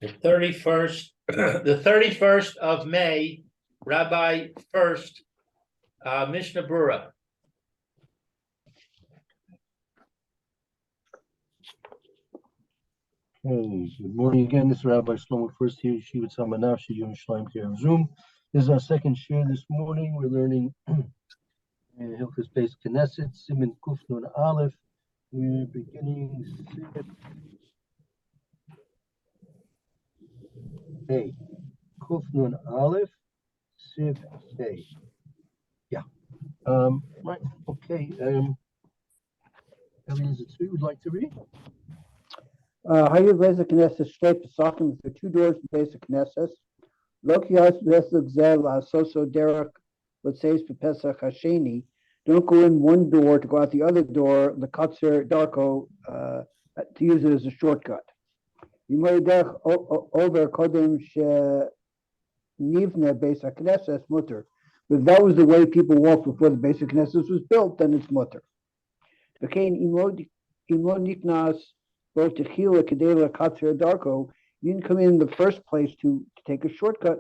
The 31st, the 31st of May, Rabbi Furst, Mishna Berura. Okay, good morning again. This is Rabbi Shlomo Furst here, Yeshiva Tzalmanav, Yom Shalim here on Zoom. This is our second share this morning. We're learning Hilchos Beis Knesset, Siman Kuf Nun Aleph. We're beginning Hey, Kuf Nun Aleph, Siv Hey. Yeah. Right. Okay. Eliezer Tzvi would like to read. Hayu Beis Knesset straight Pesachim through two doors to Beis Knesset. Lokias Besuk Zel Soso Derek, let's say for Pesach Hasheni. Don't go in one door to go out the other door, the Katzer Darko, to use it as a shortcut. You might over Kodim She Nivne Beis Knesset Mutter. But that was the way people walked before the Beis Knesset was built, then it's Mutter. Okay, Imo Niknas. You didn't come in the first place to take a shortcut.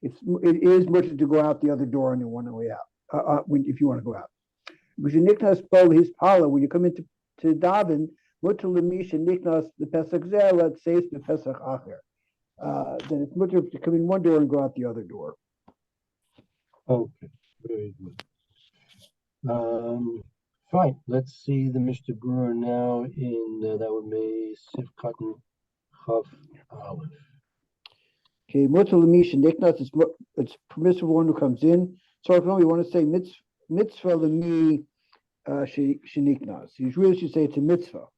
It is much to go out the other door on your one way out, if you want to go out. Because his pala, when you come into Davin, the Pesach Zeh, says the Pesach Acher. Then it's much to come in one door and go out the other door. Okay, very good. Fine. Let's see the Mr. Brewer now in that would be Sif Cotton Chav Aleph. Okay, it's permissible one who comes in. So if we want to say mitzvah lemi sheniknas, you really should say it's a mitzvah.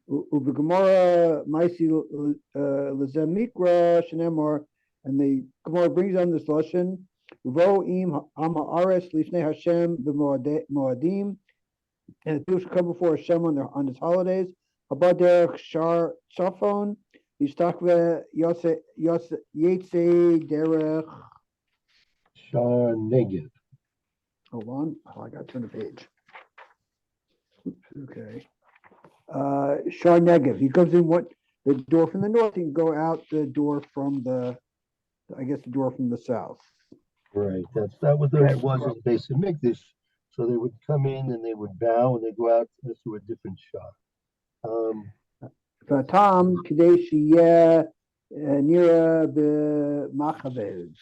Ubegemara maisi lezemikra shenemar, and the Gemara brings on this lashon. Vo im ama ares lifnei Hashem b'moadim. And the people should come before Hashem on his holidays. Abaderech Shar Chafon, Yishtakve Yetze Derech Shar Negev. Hold on. Oh, I got to turn the page. Oops, okay. Shar Negev. He comes in the door from the north, he can go out the door from the door from the south. Right. That was the way it was in Beis Hamikdash. So they would come in and they would bow and they go out to a different shot. Fatam Kadesh Nira b'Machabev.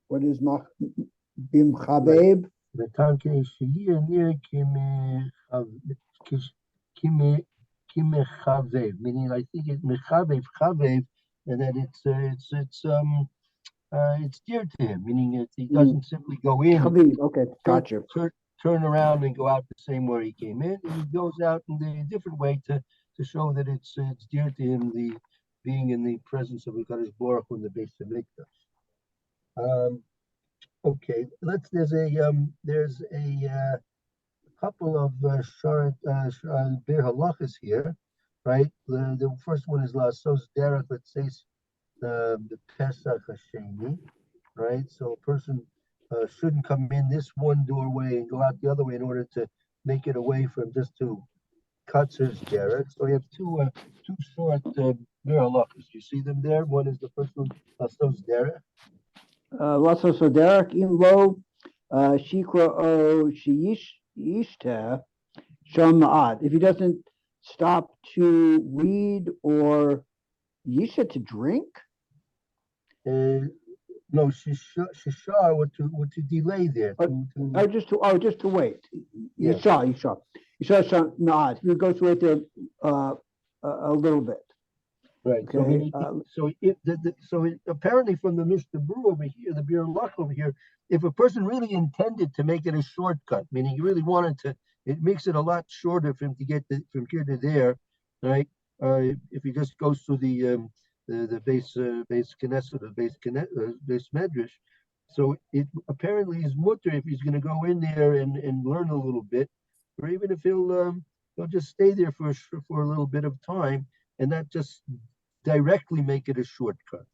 What is b'Machabev? Fatam Kadesh Nira kimechavev. Meaning, I think it's mechavev chavev, and that it's dear to him, meaning he doesn't simply go in. Okay, gotcha. Turn around and go out the same way he came in. And he goes out in a different way to show that it's dear to him, the being in the presence of Hakadosh Baruch Hu in the Beis Hamikdash. Okay, there's a couple of short bir halachas here, right? The first one is lasos derech, let's say the Pesach Hasheni, right? So a person shouldn't come in this one doorway and go out the other way in order to make it away from just to Katzer's derech. So we have two short bir halachas. You see them there? One is the first one, lasos derech. Lasos derech in lo shikra o sheyishta sham ma'at. If he doesn't stop to read or yisha to drink. No, shishar, what to delay there. Just to wait. Yeah. Yisha not. You go to wait there a little bit. Right. Okay. So apparently from the Mishna Brew over here, the Bir Lach over here, if a person really intended to make it a shortcut, meaning he really wanted to, it makes it a lot shorter for him to get from here to there, right? If he just goes to the base Knesset, the base Medrash. So it apparently is mutter if he's going to go in there and learn a little bit, or even if he'll just stay there for a little bit of time and not just directly make it a shortcut.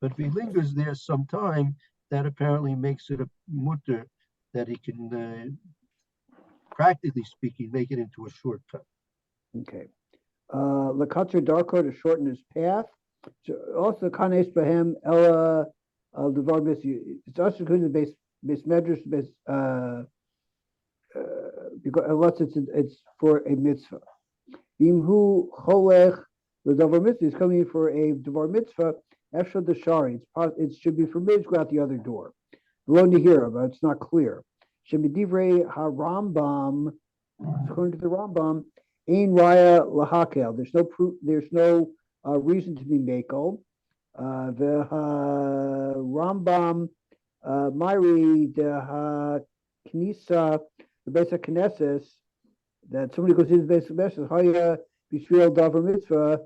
But if he lingers there some time, that apparently makes it a mutter that he can, practically speaking, make it into a shortcut. Okay. Lakatzer Darko to shorten his path. So also Kanes Bahem Ella Devar Mitzvah. It's also going to base measures because unless it's for a mitzvah. Imhu Cholech the Devar Mitzvah is coming in for a Devar Mitzvah. Efshad the Shari. It should be permitted to go out the other door. Lo Nihira, but it's not clear. Shemidivrei HaRambam, according to the Rambam, Ein Raya Lahakel. There's no proof. There's no reason to be makel. The Rambam Myri the Knisa the Beis Knesses that somebody goes into the Beis Knesses Haya Bishvil Davar Mitzvah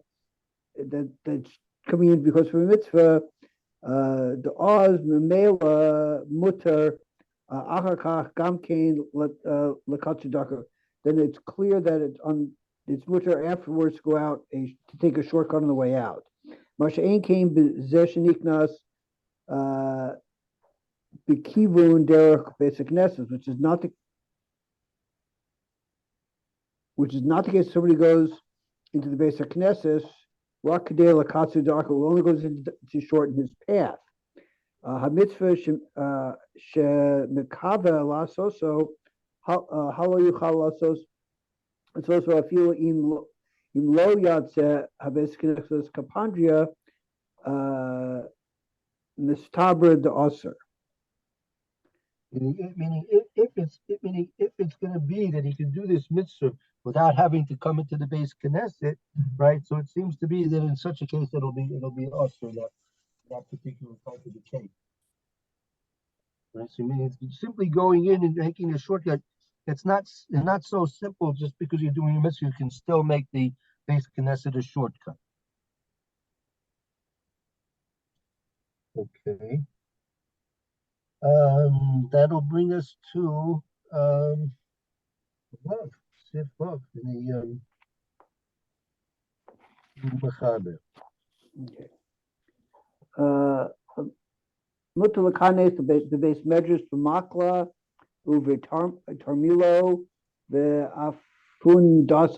that's coming in because of a mitzvah. The Oz Memela Mutter Achakach Gamkein Lakatzedaka. Then it's clear that it's mutter afterwards to go out to take a shortcut on the way out. Masha Ein came Zeshaniknas Bikivun Derek Basic Nesses, which is not the case. Somebody goes into the Basic Knesses, Rakadeh Lakatzedaka only goes in to shorten his path. Hamitzvah Shemekava Lasoso Halo Yuchal Lasos. It's also a few im lo yatse habeskines kapandria mistabra de oser. Meaning, if it's going to be that he can do this mitzvah without having to come into the base Knesset, right? So it seems to be that in such a case it'll be usher that particular type of the case. Right? So I mean, it's simply going in and making a shortcut. It's not so simple. Just because you're doing a mitzvah, you can still make the base Knesset a shortcut. Okay. That'll bring us to above, Sif Vav in the Mechaber. Okay. Mutalakanes the base measures for makla uve tarmilo the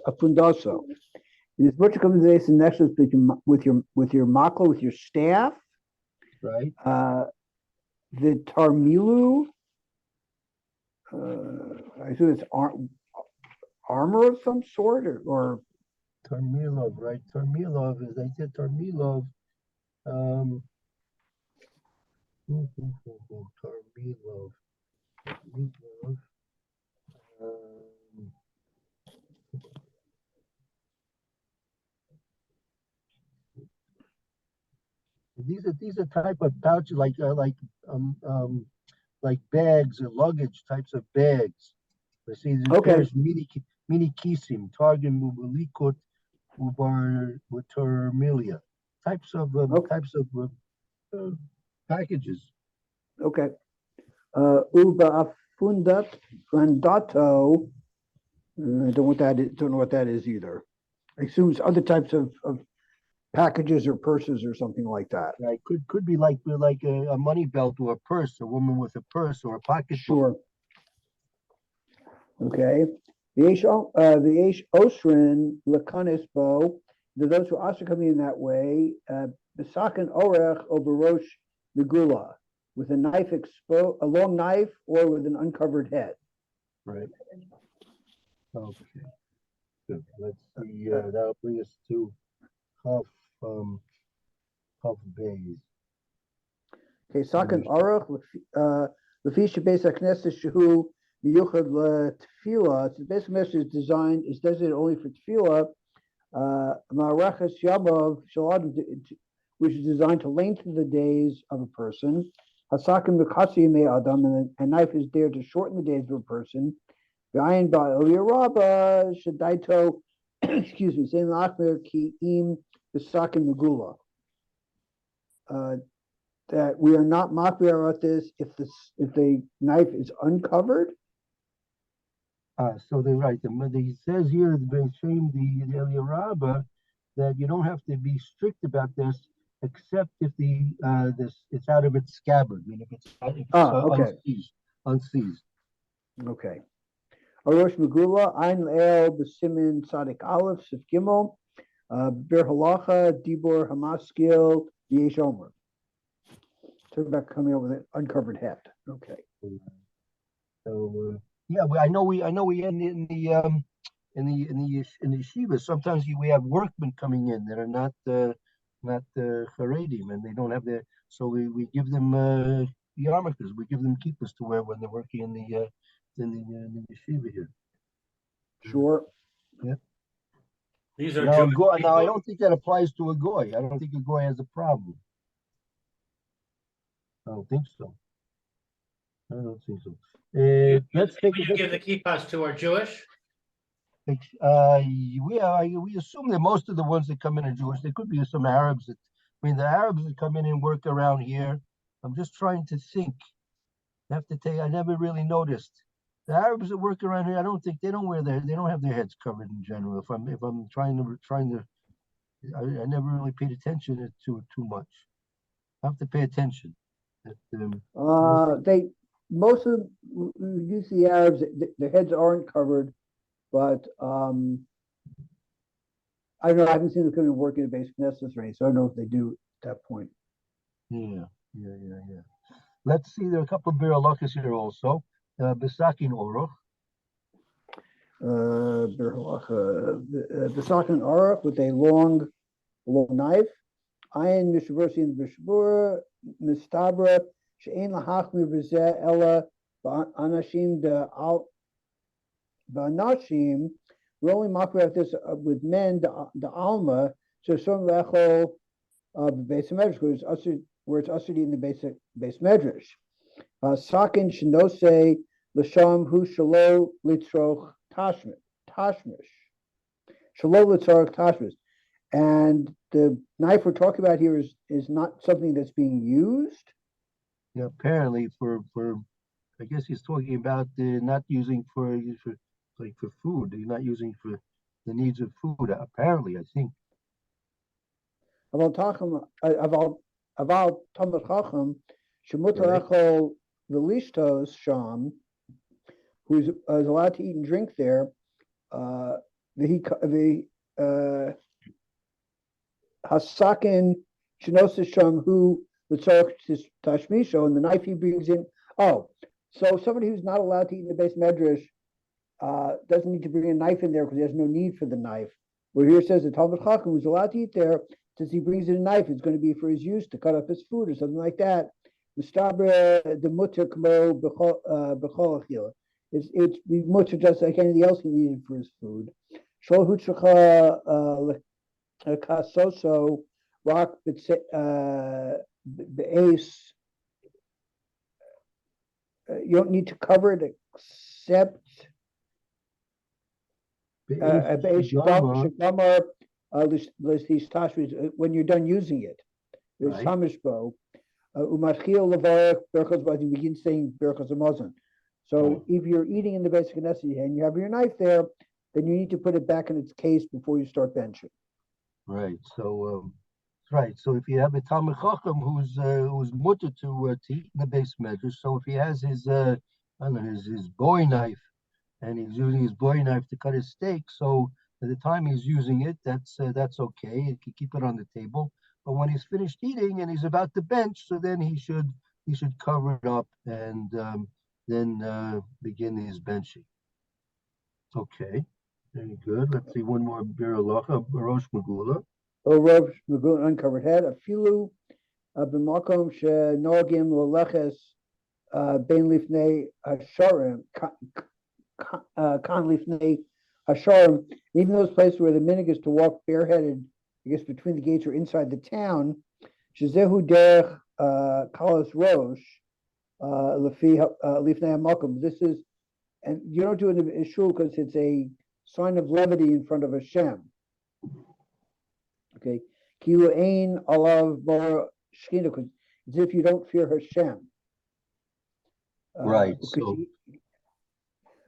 afundaso. This butcher comes to the base and nexus with your makla with your staff. Right. The tarmilu, I assume it's armor of some sort, or Tarmilov, right? Tarmilov, as I said, Tarmilov. Tarmilov. These are type of pouches like bags or luggage types of bags. Let's see, there's mini kisim, targum mubalikot ubar termilia. Types of packages. Okay. Uba afundat fundato. I don't know what that is either. I assume it's other types of packages or purses or something like that. Right. Could be like a money belt or a purse, a woman with a purse or a pocket. Sure. Okay. The Eish Osrin Lakanisbo, those who also coming in that way, Besakan Orech Oberosh Megula, with a knife a long knife or with an uncovered head. Right. Okay. Good. Let's see. That'll bring us to Huff Bays. Okay, Sakan Orech Lefisha Besa Knesset Shehu Miyuchad Tefillah. The basic message is designated only for Tefillah. Ma'arachas Yamav Shalad, which is designed to lengthen the days of a person. Hasakim Mikasi Me Adam, and a knife is there to shorten the days of a person. V'ayin Ba'Eliyarabba Shadaito, excuse me, Zayn Lachmer Ki Im Besakim Megula. That we are not makbir at this if the knife is uncovered. So they're right. He says here, the Eliyarabba, that you don't have to be strict about this, except if it's out of its scabbard. I mean, if it's okay. unseized. Okay. Arosh Megula, Ein El B'Simin Sadik Aleph Sif Gimel. Bir Halacha, Dibor Hamaskil, Yesh Omer. Talk about coming over with an uncovered head. Okay. So yeah, I know we in the yeshiva. Sometimes we have workmen coming in that are not Haredim, and they don't have their. So we give them yarmulkes. We give them kippahs to wear when they're working in the yeshiva here. Sure. Yeah. These are Now, Jewish now I people. don't think that applies to a goy. I don't think a goy has a problem. I don't think so. I don't think so. Let's take We give the kippahs to our Jewish. We assume that most of the ones that come in are Jewish. There could be some Arabs that, I mean, the Arabs that come in and work around here. I'm just trying to think. I have to tell you, I never really noticed. The Arabs that work around here, I don't think they don't have their heads covered in general. If I'm trying to, I never really paid attention to it too much. I have to pay attention. Most of them, usually the Arabs, their heads aren't covered, but I don't know. I haven't seen them come and work in a basic necessary, so I don't know if they do at that point. Yeah. Let's see. There are a couple of biralakas here also. Besakin Oroch. Besakin Oroch with a long knife. Ayin Mishaversi in Bishbur, Mistabra, Shein Lahachmi B'zeh Ella, Anashim de Al, Ba'anashim, we're only mocking about this with men, the Alma, so some Lechol, the base medrash, where it's ushered in the base medrash. Sakin Shinose, Lasham Hu Shalo Litroch Tashmish. Shalo Litroch Tashmish. And the knife we're talking about here is not something that's being used. Yeah, apparently for I guess he's talking about not using for food. He's not using for the needs of food. Apparently, I think. Aval Talmud Chacham Shemutar Echol Velishtos Sham, who's allowed to eat and drink there. The Hasakin Shinosis Sham who the Tashmisho, and the knife he brings in. Oh, so somebody who's not allowed to eat in the base medrash doesn't need to bring a knife in there because there's no need for the knife. Where here says the Talmud Chacham who's allowed to eat there, since he brings in a knife, it's going to be for his use to cut up his food or something like that. The mutter kmo b'chol achila. It's mutter just like anything else he needed for his food. Shol hutzchacha kasoso rock be'ace. You don't need to cover it except when you're done using it. There's Hamishbo. Umachil Levarach Berchos, but you begin saying Berchos Hamazon. So if you're eating in the basic necessity and you have your knife there, then you need to put it back in its case before you start benching. Right. So So if you have a Talmid Chacham who's mutter to eat in the base measure, so if he has his I don't know his bowie knife and he's using his bowie knife to cut his steak, so at the time he's using it, that's okay. He can keep it on the table. But when he's finished eating and he's about to bench, so then he should cover it up and then begin his benching. Okay, very good. Let's see one more biralacha, Rosh Megula. Rosh Megula, uncovered head. Afilu b'makom she'nogim leleches ben lifnei hasharim kan lifnei hasharim. Even those places where the minhag is to walk bareheaded, I guess between the gates or inside the town. Shezehu derech kalas rosh lifnei hamakom. This is, and you don't do it in shul because it's a sign of levity in front of Hashem. Okay, kilu ein alav bar shchina, because as if you don't fear Hashem. Right. So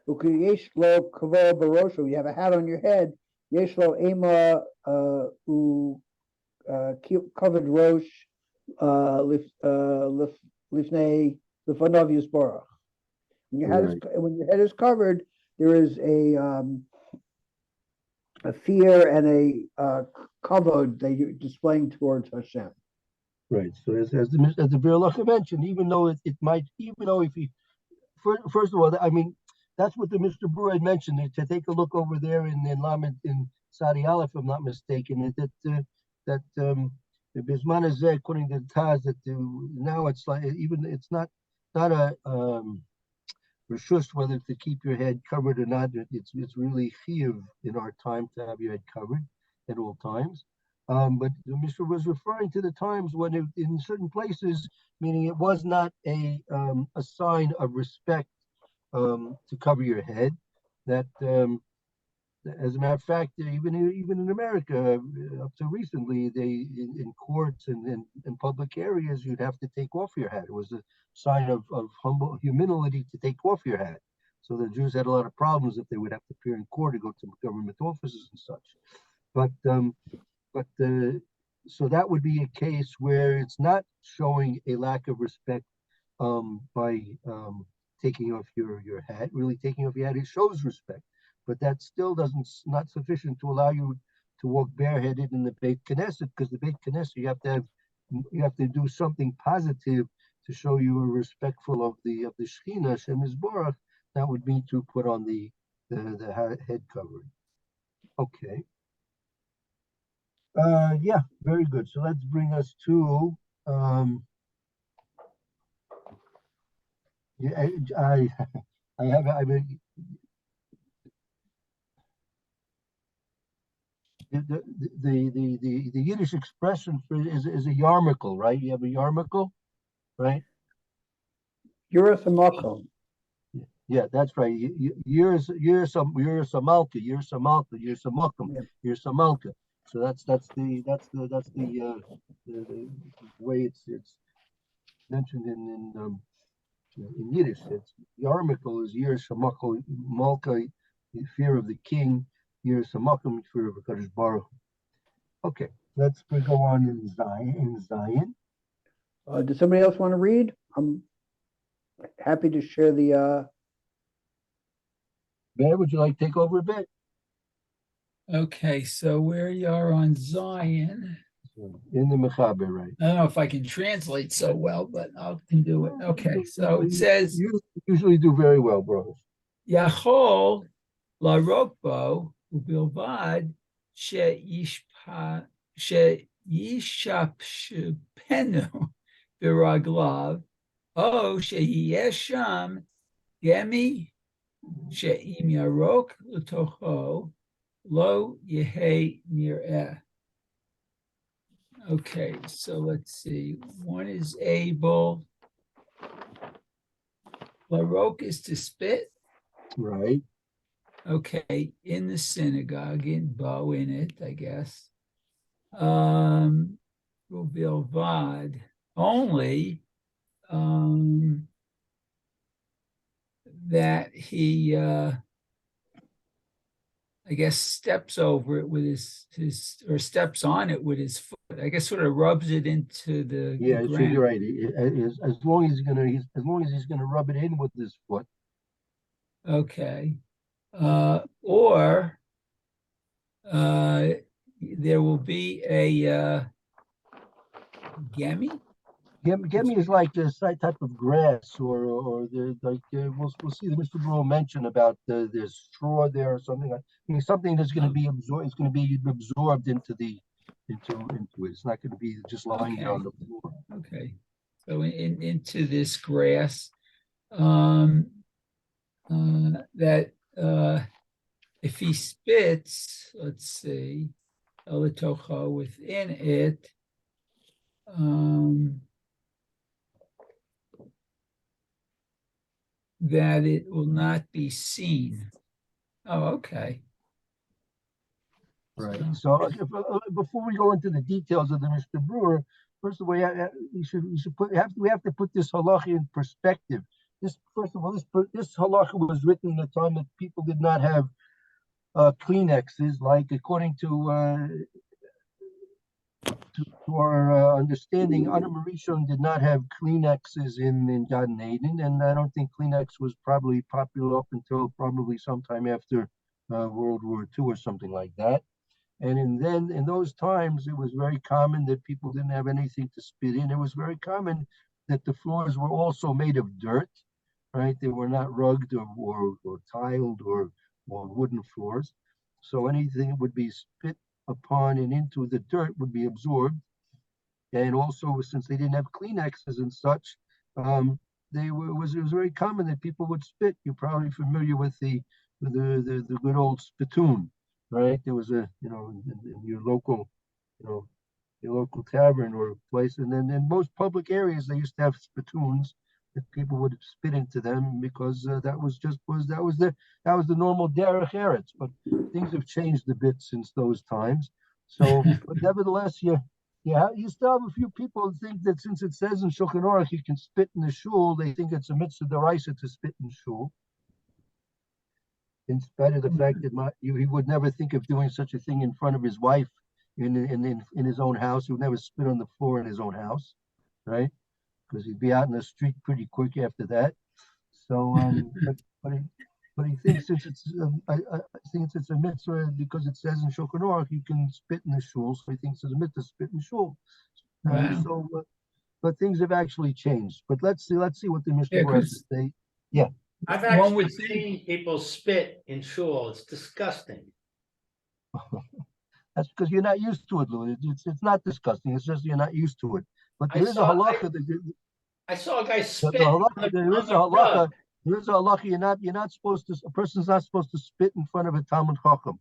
yesh lo kavod barosho. You have a hat on your head. Yesh lo ema covered rosh lifnei lefanav yisbarach. When your head is covered, there is a fear and a kavod that you're displaying towards Hashem. Right. So as the Berura mentioned, even though it might, even though if you first of all, I mean, that's what the Mr. Brewer had mentioned. To take a look over there in Lamed in Sadi Aleph, if I'm not mistaken, that the Bisman is there, according to the Taz, that now it's like even it's not a reshus whether to keep your head covered or not. It's really chiyuv in our time to have your head covered at all times. But the Mr. was referring to the times when in certain places, meaning it was not a sign of respect to cover your head. That, as a matter of fact, even in America, up to recently, in courts and in public areas, you'd have to take off your hat. It was a sign of humble humility to take off your hat. So the Jews had a lot of problems if they would have to appear in court or go to government offices and such. But so that would be a case where it's not showing a lack of respect by taking off your hat. Really taking off your hat, it shows respect, but that still not sufficient to allow you to walk bareheaded in the Beit Knesset, because the Beit Knesset you have to do something positive to show you are respectful of the Shechina Hashem Yisborach. That would mean to put on the head covering. Okay. Yeah, very good. So let's bring us to yeah, I mean the Yiddish expression for is a yarmulke, right? You have a yarmulke, right? Yurasamako. Yeah, that's right. You're samalka, you're samalka. So that's the way it's mentioned in Yiddish. It's yarmulke is Yir Samako Malka, fear of the king. Yir Samakim, fear of Hakadosh Baruch. Okay, let's go on in Zion. Does somebody else want to read? I'm happy to share the. Bear, would you like to take over a bit? Okay, so where you are on Zion. In the Mechaber, right? I don't know if I can translate so well, but I can do it. Okay, so it says, You usually do very well, brothers. Yachol la rokbo ubilvad she'yishapshupenu biraglav o she'yesham gemi she'im yarok l'tocho lo yehe nir'eh. Okay, so let's see. One is able. Larok is to spit. Right. Okay, in the synagogue, in Bo, in it, I guess. Bilvad, only that he I guess steps over it with his or steps on it with his foot. I guess sort of rubs it into the Yeah, so ground. you're right. As long as he's gonna rub it in with his foot. Okay. Or there will be a gemi. Gemi is like a type of grass, or the like. We'll see. The Mr. Brewer mentioned about there's straw there or something like. I mean, something that's going to be absorbed. It's going to be absorbed into it. It's not going to be just lying there on the floor. Okay. So into this grass. That if he spits, let's see, elitocha within it, that it will not be seen. Oh, okay. Right. So before we go into the details of the Mr. Brewer, first of all, we have to put this halacha in perspective. First of all, this halacha was written in a time that people did not have Kleenexes, like according to our understanding, Anna Marishon did not have Kleenexes in Gan Eden, and I don't think Kleenex was probably popular up until probably sometime after World War II or something like that. And then in those times, it was very common that people didn't have anything to spit in. It was very common that the floors were also made of dirt, right? They were not rugged or tiled or wooden floors. So anything that would be spit upon and into the dirt would be absorbed. And also, since they didn't have Kleenexes and such, it was very common that people would spit. You're probably familiar with the good old spittoon, right? There was in your local, your local tavern or place, and then in most public areas they used to have spittoons that people would spit into them because that was the normal derech eretz. But things have changed a bit since those times. So, but nevertheless, you still have a few people who think that since it says in Shulchan Aruch you can spit in the shul, they think it's a mitzvah deraisa to spit in shul. In spite of the fact that he would never think of doing such a thing in front of his wife in his own house. He would never spit on the floor in his own house, right? Because he'd be out in the street pretty quick after that. So, but he thinks since it's a mitzvah because it says in Shulchan Aruch you can spit in the shul, so he thinks it's a mitzvah to spit in the shul. Wow. But things have actually changed. But let's see what the Mishna has to say. I've One would actually think- seen people spit in shul. It's disgusting. That's because you're not used to it, Lou. It's not disgusting. It's just you're not used to it. But there is a saw- halacha. I saw a guy The spit halacha, there is a halacha. rug. There is a halacha. You're not supposed to. A person's not supposed to spit in front of a Talmud Chacham,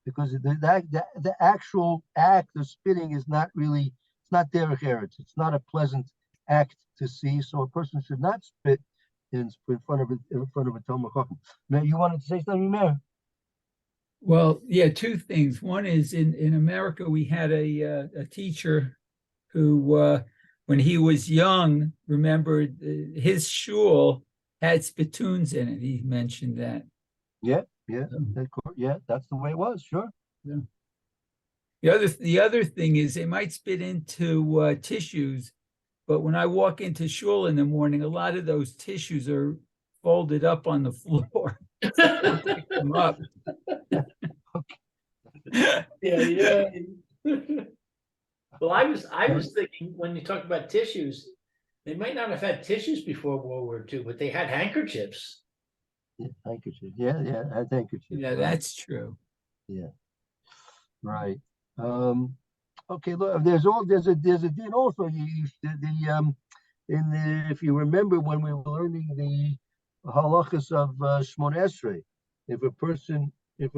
because the actual act of spitting is not really. It's not derech eretz. It's not a pleasant act to see. So a person should not spit in front of a Talmud Chacham. Now, you wanted to say something, Mayor? Well, yeah, two things. One is in America, we had a teacher who, when he was young, remembered his shul had spittoons in it. He mentioned that. Yeah, So, that's the way it was. Sure. the other thing is they might spit into tissues, but when I walk into shul in the morning, a lot of those tissues are folded up on the floor. I pick them up. Yeah. Well, I was thinking when you talk about tissues, they might not have had tissues before World War II, but they had handkerchiefs. Yeah, handkerchief. Yeah, had handkerchief. Yeah, right. that's true. Yeah. Right. Okay. Look, there's a din also. If you remember when we were learning the halachas of Shmon Esrei, if a person in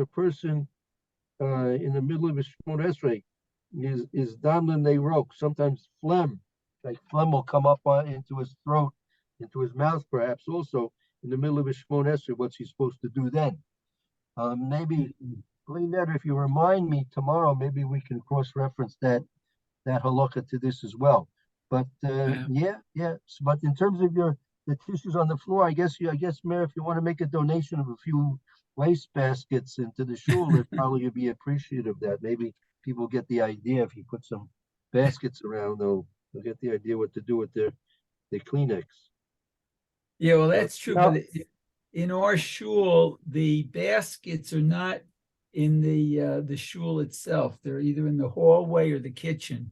the middle of a Shmon Esrei is damlan neirok, sometimes phlegm, like phlegm will come up into his throat, into his mouth, perhaps also in the middle of a Shmon Esrei. What's he supposed to do then? Maybe, Leonard, if you remind me tomorrow, maybe we can cross-reference that halakha to this as well. But yeah. So, but in terms of the tissues on the floor, I guess, Mayor, if you want to make a donation of a few waste baskets into the shul, it probably would be appreciative of that. Maybe people get the idea if you put some baskets around, they'll get the idea what to do with their Kleenex. Yeah, well, that's true. No. But in our shul, the baskets are not in the shul itself. They're either in the hallway or the kitchen.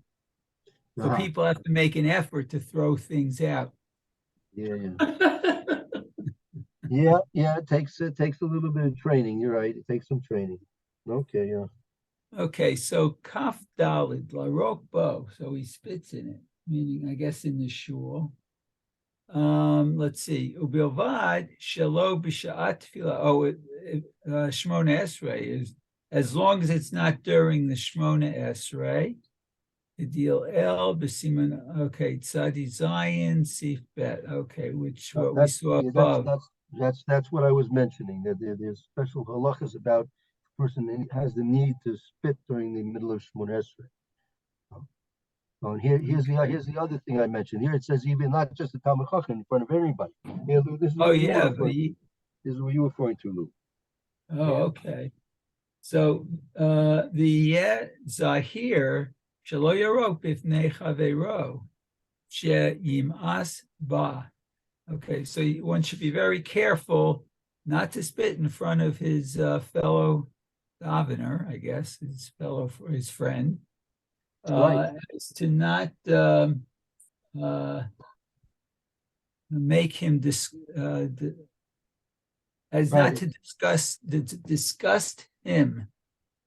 So Uh-huh. people have to make an effort to throw things out. Yeah. It takes a little bit of training. You're right. It takes some training. Okay, yeah. Okay, so kaf dalid larok bo. So he spits in it, meaning I guess in the shul. Let's see. Ubilvad shelo b'sha'at tefillah. Oh, Shmona Esrei is as long as it's not during the Shmona Esrei. The deal El b'siman. Okay, tzadi zayin sif bet. Okay, which what we saw above. That's what I was mentioning. That there's special halachas about the person that has the need to spit during the middle of Shmona Esrei. And here's the other thing I mentioned. Here it says even not just the Talmud Chacham in front of everybody. Here, Lou, this is Oh what you yeah, were this is what you were referring to, Lou. oh okay. So the zahir shelo yarok b'fnei chaveiro she'yim'as ba. Okay, so one should be very careful not to spit in front of his fellow Davener, I guess, his friend, Right. is to not make him as Right. not to disgust him,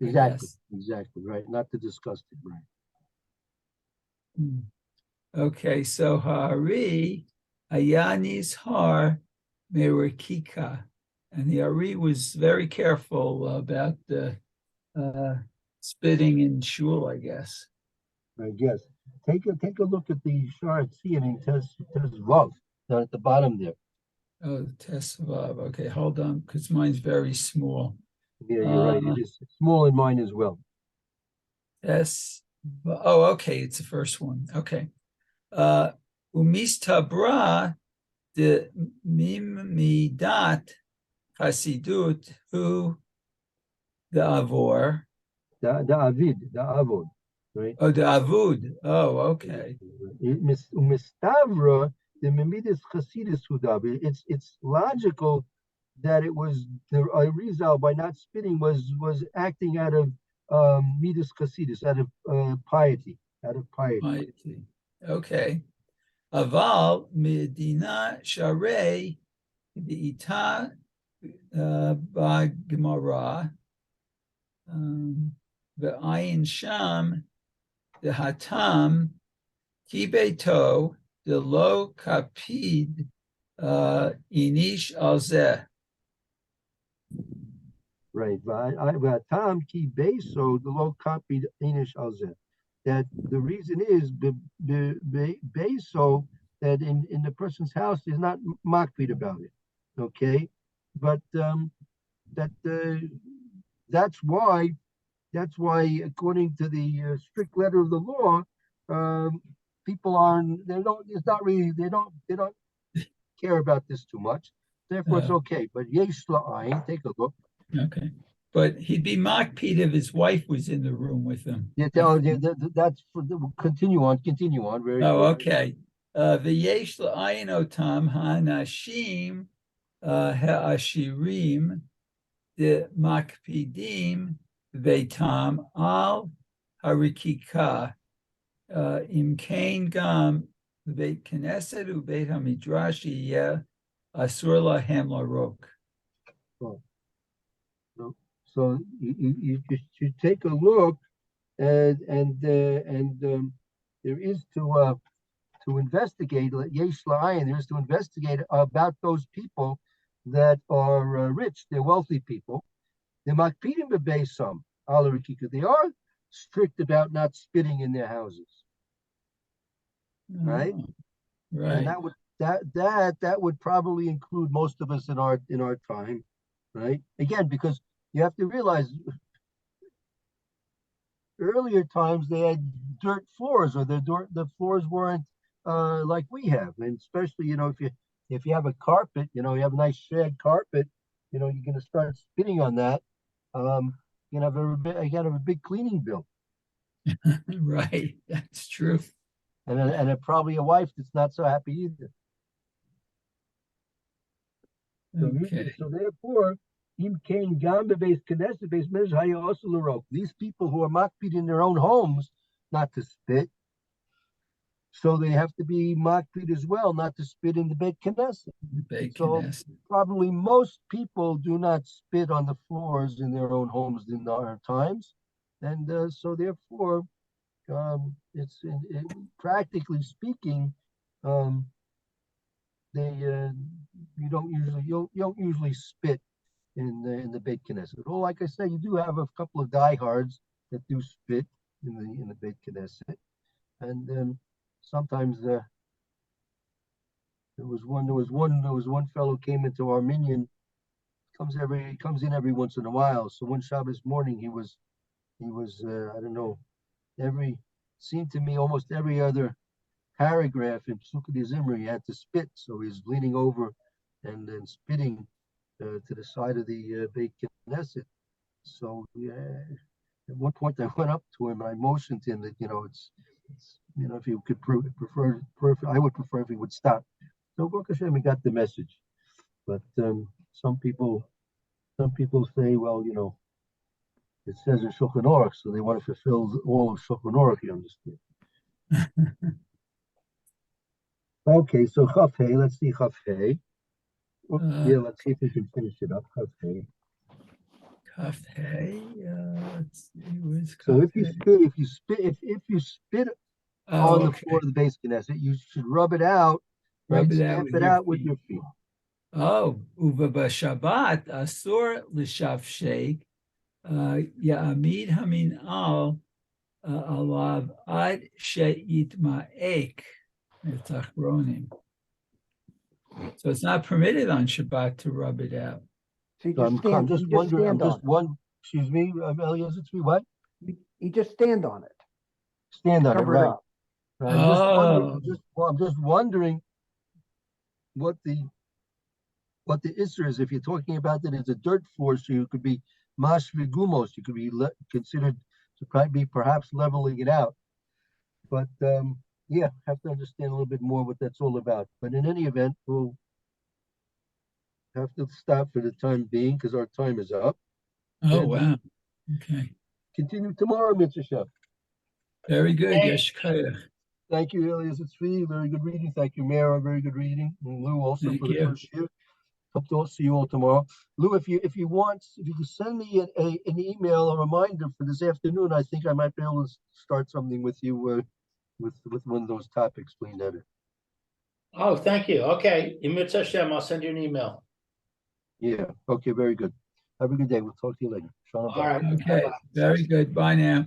I Exactly. guess. Exactly. Right. Not to discuss it. Right. Hmm. Okay, so Hari Ayanis Har Merikika. And the Ari was very careful about spitting in Shule, I guess. I guess. Take a look at the shard. See it in test Vav down at the bottom there. Oh, Tesvav. Okay, hold on, because mine's very small. Yeah, you're right. It is small in mine as well. Tes. Oh, okay, it's the first one. Okay. Umistabra de mimidat hasidut hu the avor. The Avid, the Avod, right? Oh, the avud. Oh, okay. Umistavra, the Memidis Chasidis Hudabi. It's logical that it was the Rizal by not spitting was acting out of Midas Chasidis, out of piety, out of piety. Piety. Okay. Aval medina sharei the ita ba gemara the ayin sham the hatam ki beito the lo kapid inish alzeh. Right. Tom ki beso the low copied Inish alzeh. That the reason is beso that in the person's house is not makpid about it. Okay, but that that's why according to the strict letter of the law, people aren't they don't it's not really they don't care about this too much. Therefore, it's okay. But yesh la'ayin, take a look. Okay. But he'd be makpid if his wife was in the room with him. Yeah, that's for the continue on. Very Oh, good. okay. V'yesh la'ayin otam hanashim ha'ashirim the makpidim veitam al harikika imkain gam veit knesset ubeit hamidrash yeh asur lahem larok. So you should take a look, and there is to investigate. Yesh la'ayin, there is to investigate about those people that are rich. They're wealthy people. The makpidim bebeisam alarikika. They are strict about not spitting in their houses, right? Right. And that would probably include most of us in our time, right? Again, because you have to realize earlier times they had dirt floors, or the floors weren't like we have, and especially if you have a carpet, you have a nice shag carpet, you're going to start spitting on that. You have a big cleaning bill, Right. That's true. and probably a wife that's not so happy either. Okay. So therefore, these people who are makpid in their own homes not to spit, so they have to be makpid as well, not to spit in the Beit Knesset. So probably most people do not spit on the floors in their own homes in our times, and so therefore, it's practically speaking, they you don't usually spit in the Beit Knesset. Oh, like I say, you do have a couple of diehards that do spit in the Beit Knesset, and sometimes there was one fellow came into Armenian, comes in every once in a while. So one Shabbos morning he was I don't know, seemed to me almost every other paragraph in Psukei Zimri he had to spit, so he's leaning over and then spitting to the side of the Beit Knesset. So yeah, at one point I went up to him and I motioned to him that it's if he could prefer, I would prefer if he would stop. So Baruch Hashem, he got the message. But some people say, well, It says in Shulchan Aruch, so they want to fulfill all of Shulchan Aruch, you understand? Okay, so Chaf Hey, let's see Chaf Hey. Yeah, let's see if we can finish it up. Chaf Hey. Kaf Hey, let's see, where's So Kaf if you Hey? spit, if you spit Oh, on the okay. floor of the base Knesset, you should rub it out, Rub right? it out Stamp with it your out with feet. your feet. Oh, uva b'Shabbat asur l'shavshei ya'amid hamin al alav ad she'yitma'ek. It's achronim. So it's not permitted on Shabbat to rub it out. So you So just stand, you just wondering, stand on excuse me, Elias, it's me, what? it. You just stand on it. Stand on it, Cover it right? up. Oh, I'm just wondering what the issue is. If you're talking about that it's a dirt floor, so you could be mashvigumos, you could be considered to probably be perhaps leveling it out. But yeah, have to understand a little bit more what that's all about. But in any event, we'll have to stop for the time being because our time is up. oh, And wow. Okay. continue tomorrow, Mitzvah Shep. Very good. Yesh Koyach. Thank you, Elias. It's free. Very good reading. Thank you, Mara. Very good reading. And Lou also Thank for the you. first year. Hope to see you all tomorrow. Lou, if you could send me an email, a reminder for this afternoon, I think I might be able to start something with you with one of those topics, please, Evan. Oh, thank you. Okay, Imit Hashem, I'll send you an email. Yeah. Okay. Very good. Have a good day. We'll talk to you later. Shalom. All right. Okay. Very good. Bye now.